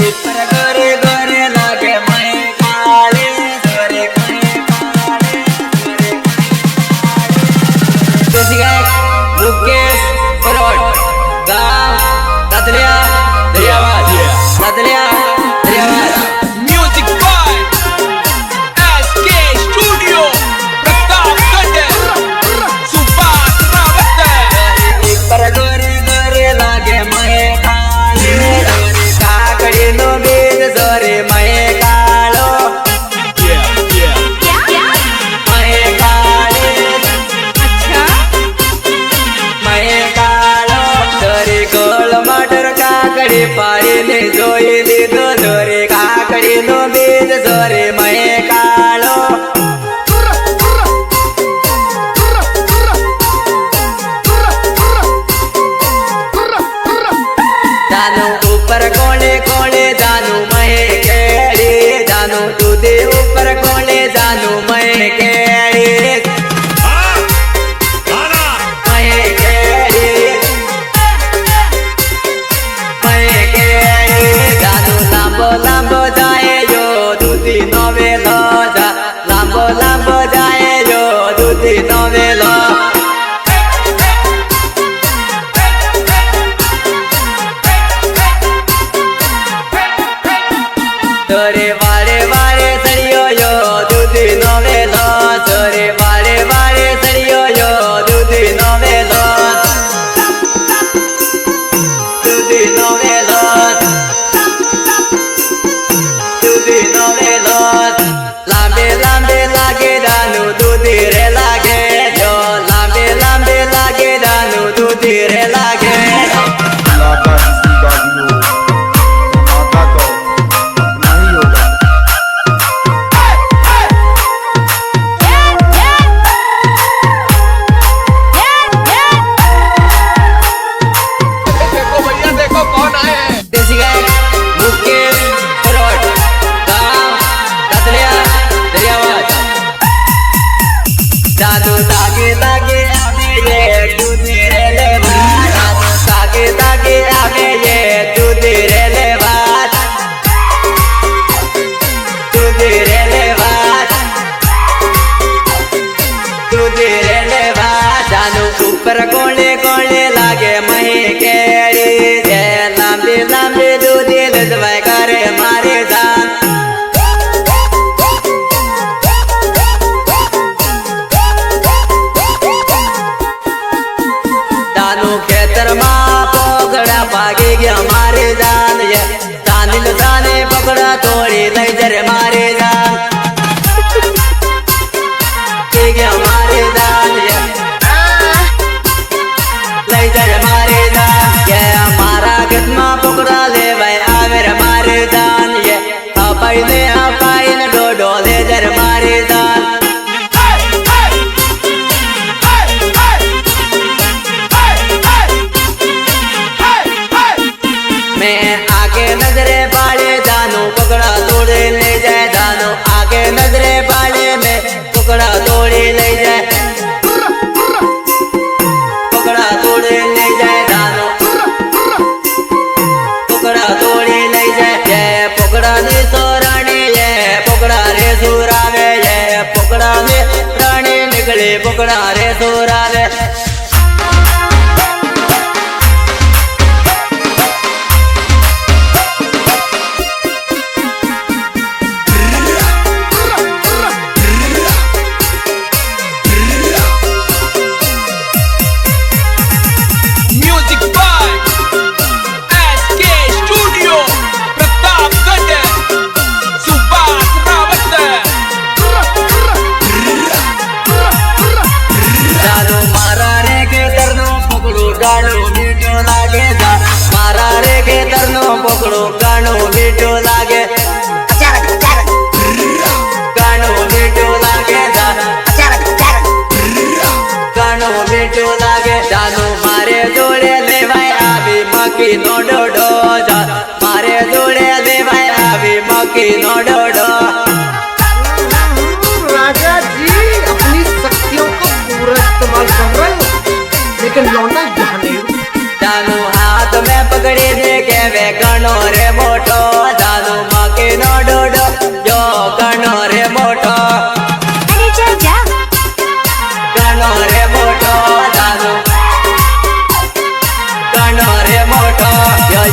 ऊपर गोरे गोरे लागे मैं काले गोरे गोरे काले गोरे मुकेश परोट गांव Tatliya Dariyavad Tatliya Dariyavad music by SK studio Pratapgarh Subhash Rawat ऊपर गोरे गोरे लागे मैं काले गोरे काकड़ी नो बीज जोरे मैं कालो मैं काले मैं कालो जोरे गोल मटर काकड़ी पारी ने जोई लीधो जोरे काकड़ी नो बीज जोरे मैं कालो जानू ऊपर कोले कोले जानू महे केड़ी जानू दूधे ऊपर कोले जानू महे केड़ी महे केड़ी महे केड़ी जानू लांबो लांबो जाए जो दूधी नोवेलो जा लांबो लांबो जाए जो दूधी नोवेलो तोरे वारे वारे सड़ियो यो दूधी नोवेलो तोरे वारे वारे सड़ियो यो दूधी नोवेलो दूधी नोवेलो दूधी नोवेलो लांबे लांबे लागे दानू दूधी रे लागे जो लांबे लांबे लागे दानू दूधी रे लागे लागा किसी का भी हो माता तो नहीं होगा। देखो भैया देखो कौन आए हैं देसी गाय मुकेश परोट गांव ततलिया दरियावाद दादू तागे तागे आवे ये दूधी रे ले बात तागे तागे आवे ये दूधी रे ले बात दूधी रे ले बात दूधी रे ले बात जानू ऊपर कोले कोले लागे महे केड़ी जे लांबी लांबी दूधी लजवाय करे मारे जान दानू खेतर मा पोगड़ा भागे गया मारे जान ये तानिल जाने पकड़ा तोड़ी लई जरे मारे जान के गया मारे जान ये लई जरे मारे जान ये हमारा गदमा पकड़ा ले भाई आवेर मारे जान ये अपाई ने अपाई ने डोडो ले जरे मारे जान मैं आगे नजरे बाले जानू पकड़ा तोड़े ले जाए जानू आगे नजरे बाले में पकड़ा तोड़े ले जाए पकड़ा तोड़े ले जाए जानू पकड़ा तोड़े ले जाए ये पकड़ा ने तो रानी ये पकड़ा रे सुरावे ये पकड़ा ने रानी निकले पकड़ा रे सुरावे music by SK studio Pratapgarh Subhash Rawat जानू मारा रे के तरनो पकड़ो गानो मीठो लागे जा मारा रे के तरनो पकड़ो गानो मीठो लागे गानो मीठो लागे जा गानो मीठो लागे जानू मारे जोड़े ले भाई आवी मकी नो डोडो जा मारे जोड़े ले भाई आवी मकी नो डोडो राजा जी अपनी शक्तियों का पूरा इस्तेमाल कर रहे हो लेकिन लौंडा यहाँ नहीं। जानू हाथ में पकड़ी दे के वे गणो रे मोटो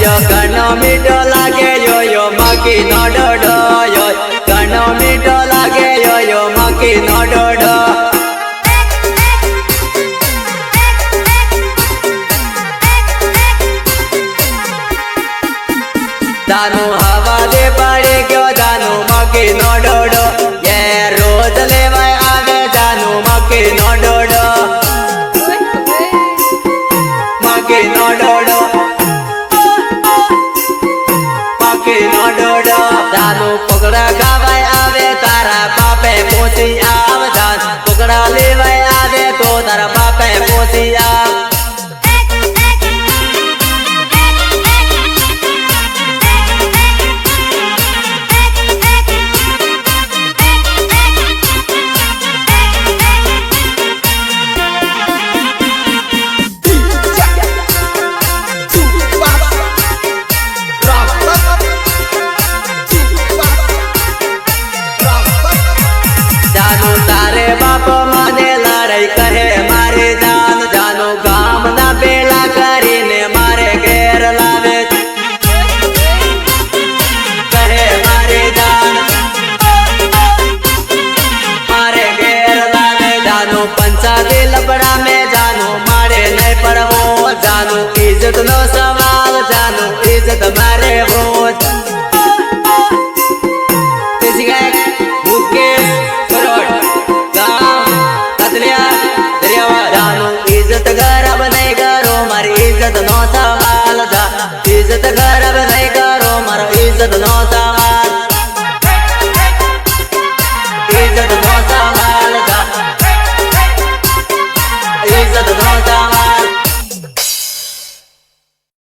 yo ઘણો મીઠો લાગે yo મકી નો ડોડો yo ઘણો મીઠો લાગે yo મકી નો ડોડો દાનુ હવા દે પડી ગયો દાનુ મકી નો ડોડો એ રોજ લેવાય આવે દાનુ મકી નો ડોડો મકી નો ડોડો મકી નો ડોડો દાનુ પકડા ખાવાય આવે તારા બાપે પોસી આવ દાન પકડા લેવાય આવે તો તારા બાપે પોસી આવ જાનુ તારે બાપ મને લડાઈ કહે મારે જાન જાનુ ગામ ના બેલા કરીને મારે ઘેર લાવે કહે મારે જાન મારે ઘેર લાવે જાનુ પંચાયતી લબડા મેં જાનુ મારે નહીં પડવો જાનુ ઇજ્જત નો સવાલ જાનુ ઇજ્જત મારે હોત इज्जत खराब नहीं करो मारी इज्जत नो सवाल था इज्जत खराब